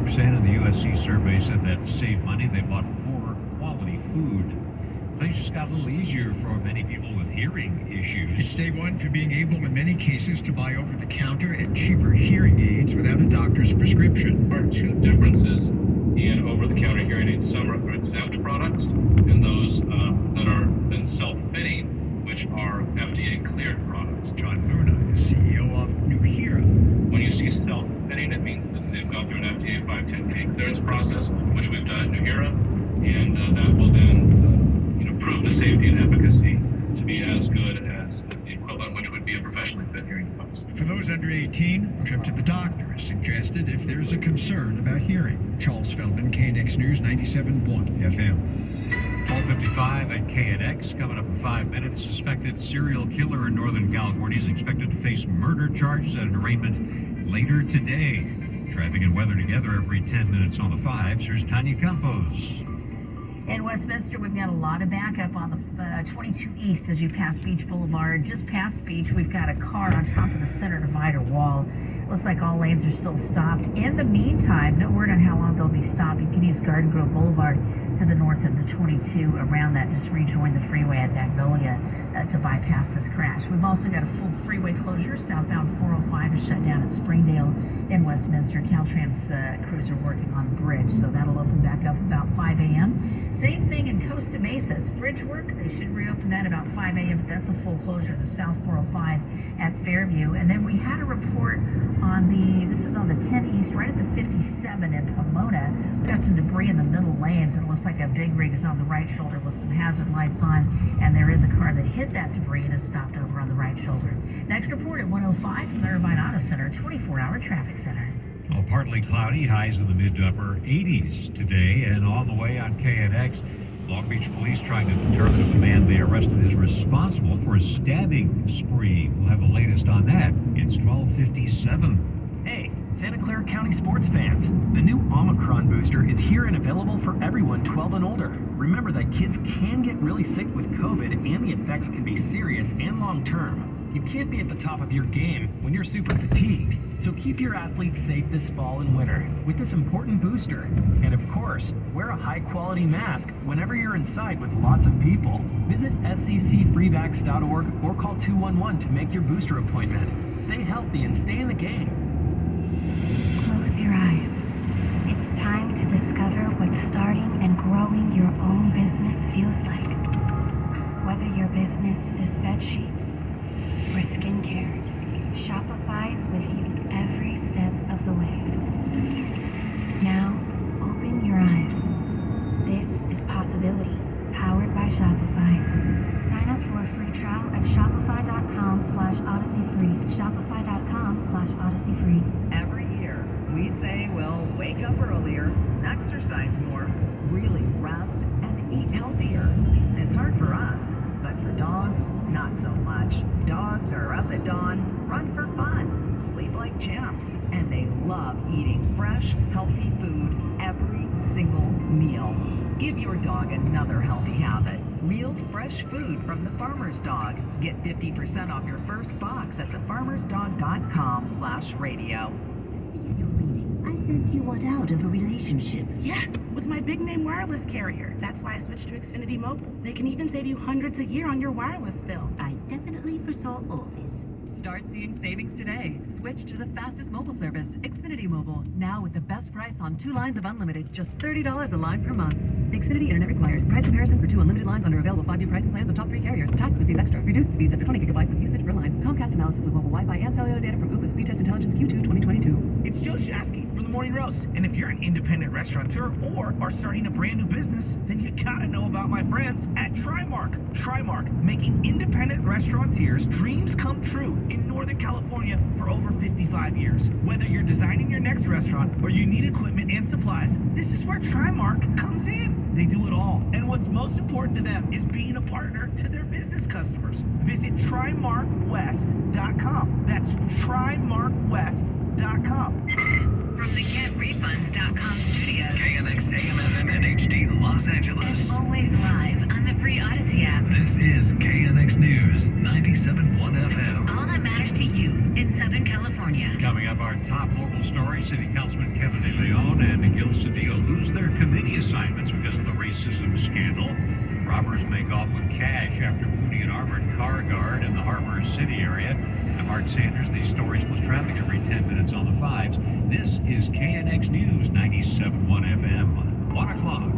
of the USC survey said that to save money, they bought poorer quality food. Things just got a little easier for many people with hearing issues. It's day one for being able, in many cases, to buy over-the-counter and cheaper hearing aids without a doctor's prescription. There are two differences in over-the-counter hearing aids. Some are exempt products, and those that are then self-fitting, which are FDA-cleared products. John Luna is CEO of New Hera. When you see self-fitting, it means that they've gone through an FDA 510(k) clearance process, which we've done at New Hera, and that will then prove the safety and efficacy to be as good as the equivalent, which would be a professionally fit hearing device. For those under 18, a trip to the doctor is suggested if there's a concern about hearing. Charles Feldman, KNX News, 97.1 FM. 12:55 at KNX. Coming up in 5 minutes, suspected serial killer in Northern California is expected to face murder charges at an arraignment later today. Traffic and weather together every 10 minutes on the 5s. Here's Tanya Campos. In Westminster, we've got a lot of backup on the 22 East as you pass Beach Boulevard. Just past Beach, we've got a car on top of the center divider wall. Looks like all lanes are still stopped. In the meantime, no word on how long they'll be stopped. You can use Garden Grove Boulevard to the north of the 22 around that. Just rejoin the freeway at Magnolia to bypass this crash. We've also got a full freeway closure. Southbound 405 is shut down at Springdale in Westminster. Caltrans crews are working on the bridge, so that'll open back up about 5 a.m. Same thing in Costa Mesa. It's bridge work. They should reopen that about 5 a.m., but that's a full closure. The South 405 at Fairview. And then we had a report on this is on the 10 East, right at the 57 in Pomona. We got some debris in the middle lanes, and it looks like a big rig is on the right shoulder with some hazard lights on, and there is a car that hit that debris and is stopped over on the right shoulder. Next report at 105 from the Irvine Auto Center, 24-hour traffic center. Well, partly cloudy, highs in the mid to upper 80s today, and on the way on KNX, Long Beach police trying to determine if the man they arrested is responsible for a stabbing spree. We'll have the latest on that. It's 12:57. Hey, Santa Clara County sports fans. The new Omicron booster is here and available for everyone 12 and older. Remember that kids can get really sick with COVID, and the effects can be serious and long-term. You can't be at the top of your game when you're super fatigued. So keep your athletes safe this fall and winter with this important booster. And of course, wear a high-quality mask whenever you're inside with lots of people. Visit sccfreevax.org or call 211 to make your booster appointment. Stay healthy and stay in the game. Close your eyes. It's time to discover what starting and growing your own business feels like. Whether your business is bed sheets or skincare, Shopify's with you every step of the way. Now, open your eyes. This is Possibility, powered by Shopify. Sign up for a free trial at shopify.com/odysseyfree. Shopify.com/odysseyfree. Every year, we say we'll wake up earlier, exercise more, really rest, and eat healthier. It's hard for us, but for dogs, not so much. Dogs are up at dawn, run for fun, sleep like champs, and they love eating fresh, healthy food every single meal. Give your dog another healthy habit. Real fresh food from the Farmer's Dog. Get 50% off your first box at thefarmersdog.com/radio. I sense you want out of a relationship. Yes, with my big name wireless carrier. That's why I switched to Xfinity Mobile. They can even save you hundreds a year on your wireless bill. I definitely foresaw all this. Start seeing savings today. Switch to the fastest mobile service, Xfinity Mobile. Now with the best price on 2 lines of unlimited, just $30 a line per month. Xfinity Internet required. Price comparison for 2 unlimited lines under available 5-year pricing plans of top 3 carriers. Taxes and fees extra. Reduced speeds up to 20 gigabytes of usage per line. Comcast analysis of mobile Wi-Fi and cellular data from Ookla Speed Test Intelligence Q2 2022. It's Joe Shasky from The Morning Roast. And if you're an independent restaurateur or are starting a brand new business, then you gotta know about my friends at Trimark. Trimark, making independent restaurateurs' dreams come true in Northern California for over 55 years. Whether you're designing your next restaurant or you need equipment and supplies, this is where Trimark comes in. They do it all. And what's most important to them is being a partner to their business customers. Visit TrimarkWest.com. That's TrimarkWest.com. From the GetRefunds.com studios. KNX AM/FM and HD Los Angeles. And always live on the free Odyssey app. This is KNX News 97.1 FM. All that matters to you in Southern California. Coming up, our top local story, City Councilman Kevin De Leon and lose their committee assignments because of the racism scandal. Robbers make off with cash after booting an armored car guard in the Harbor City area. I'm Art Sanders. These stories plus traffic every 10 minutes on the 5s. This is KNX News 97.1 FM. 1 o'clock.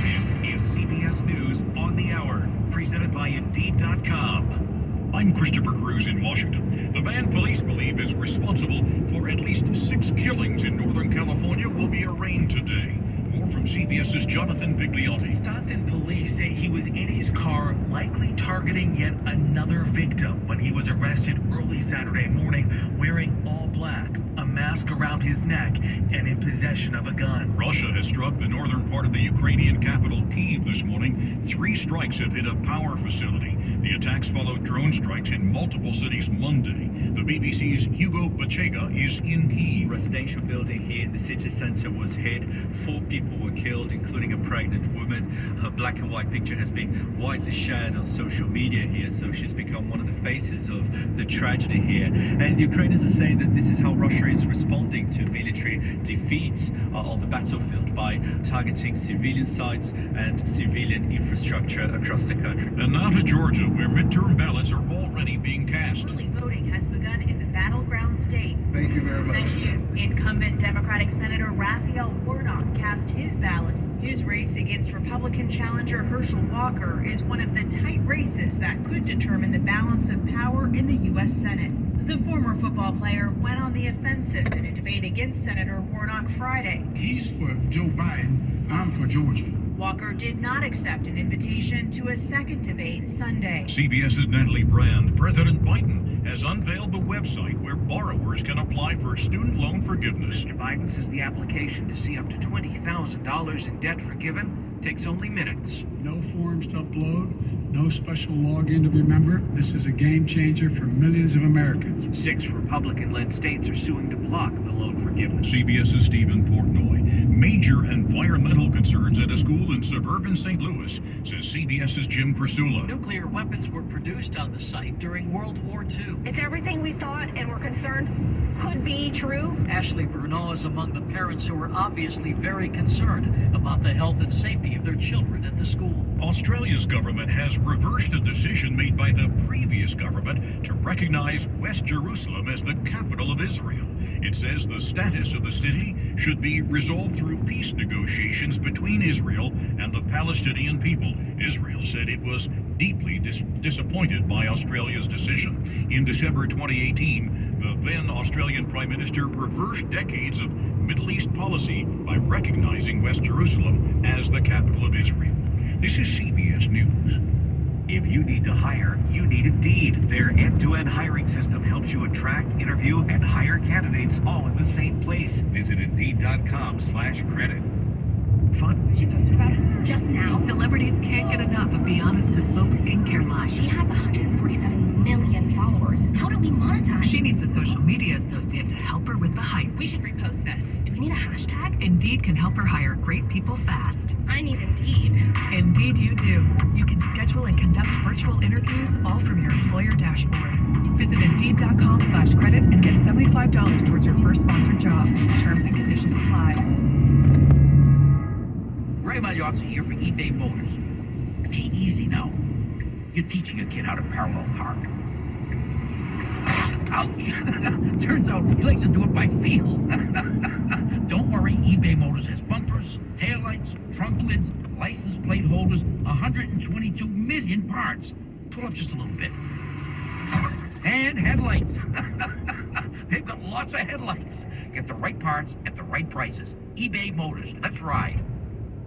This is CBS News on the Hour, presented by Indeed.com. I'm Christopher Cruz in Washington. The man police believe is responsible for at least 6 killings in Northern California will be arraigned today. More from CBS's Jonathan Bigliotti. Stockton police say he was in his car, likely targeting yet another victim when he was arrested early Saturday morning wearing all black, a mask around his neck, and in possession of a gun. Russia has struck the northern part of the Ukrainian capital, Kyiv, this morning. 3 strikes have hit a power facility. The attacks followed drone strikes in multiple cities Monday. The BBC's Hugo Bachega is in Kyiv. Residential building here in the city center was hit. 4 people were killed, including a pregnant woman. Her black and white picture has been widely shared on social media here, so she's become one of the faces of the tragedy here. And the Ukrainians are saying that this is how Russia is responding to military defeats on the battlefield by targeting civilian sites and civilian infrastructure across the country. And now to Georgia, where midterm ballots are already being cast. Early voting has begun in the battleground state. Thank you very much. Thank you. Incumbent Democratic Senator Raphael Warnock cast his ballot. His race against Republican challenger Herschel Walker is one of the tight races that could determine the balance of power in the U.S. Senate. The former football player went on the offensive in a debate against Senator Warnock Friday. He's for Joe Biden. I'm for Georgia. Walker did not accept an invitation to a second debate Sunday. CBS's Natalie Brand. President Biden has unveiled the website where borrowers can apply for student loan forgiveness. Mr. Biden says the application to see up to $20,000 in debt forgiven takes only minutes. No forms to upload, no special login to remember. This is a game changer for millions of Americans. 6 Republican-led states are suing to block the loan forgiveness. CBS's Stephen Portnoy. Major environmental concerns at a school in suburban St. Louis, says CBS's Jim Crisula. Nuclear weapons were produced on the site during World War II. It's everything we thought and were concerned could be true. Ashley Brunel is among the parents who are obviously very concerned about the health and safety of their children at the school. Australia's government has reversed a decision made by the previous government to recognize West Jerusalem as the capital of Israel. It says the status of the city should be resolved through peace negotiations between Israel and the Palestinian people. Israel said it was deeply disappointed by Australia's decision. In December 2018, the then Australian Prime Minister reversed decades of Middle East policy by recognizing West Jerusalem as the capital of Israel. This is CBS News. If you need to hire, you need Indeed. Their end-to-end hiring system helps you attract, interview, and hire candidates all in the same place. Visit Indeed.com/credit. Fun. She posted about us just now. Celebrities can't get enough of Beyond's bespoke skincare line. She has 147 million followers. How do we monetize? She needs a social media associate to help her with the hype. We should repost this. Do we need a hashtag? Indeed can help her hire great people fast. I need Indeed. Indeed you do. You can schedule and conduct virtual interviews all from your employer dashboard. Visit Indeed.com/credit and get $75 towards your first sponsored job. Terms and conditions apply. Ray Maillots here for eBay Motors. Okay, easy now. You're teaching a kid how to parallel park. Ouch! Turns out he likes to do it by feel. Don't worry, eBay Motors has bumpers, taillights, trunk lids, license plate holders, 122 million parts. Pull up just a little bit. And headlights. They've got lots of headlights. Get the right parts at the right prices. eBay Motors. Let's ride.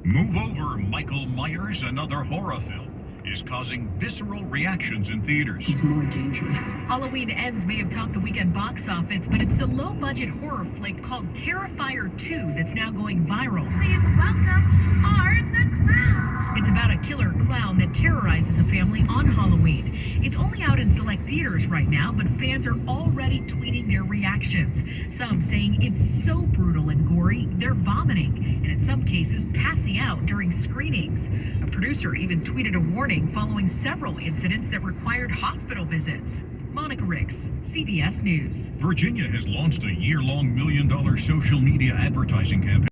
Move Over, Michael Myers, another horror film, is causing visceral reactions in theaters. He's more dangerous. Halloween Ends may have topped the weekend box office, but it's the low-budget horror flick called Terrifier 2 that's now going viral. Please welcome Art the Clown. It's about a killer clown that terrorizes a family on Halloween. It's only out in select theaters right now, but fans are already tweeting their reactions. Some saying it's so brutal and gory, they're vomiting, and in some cases passing out during screenings. A producer even tweeted a warning following several incidents that required hospital visits. Monica Ricks, CBS News. Virginia has launched a year-long $1 million social media advertising campaign.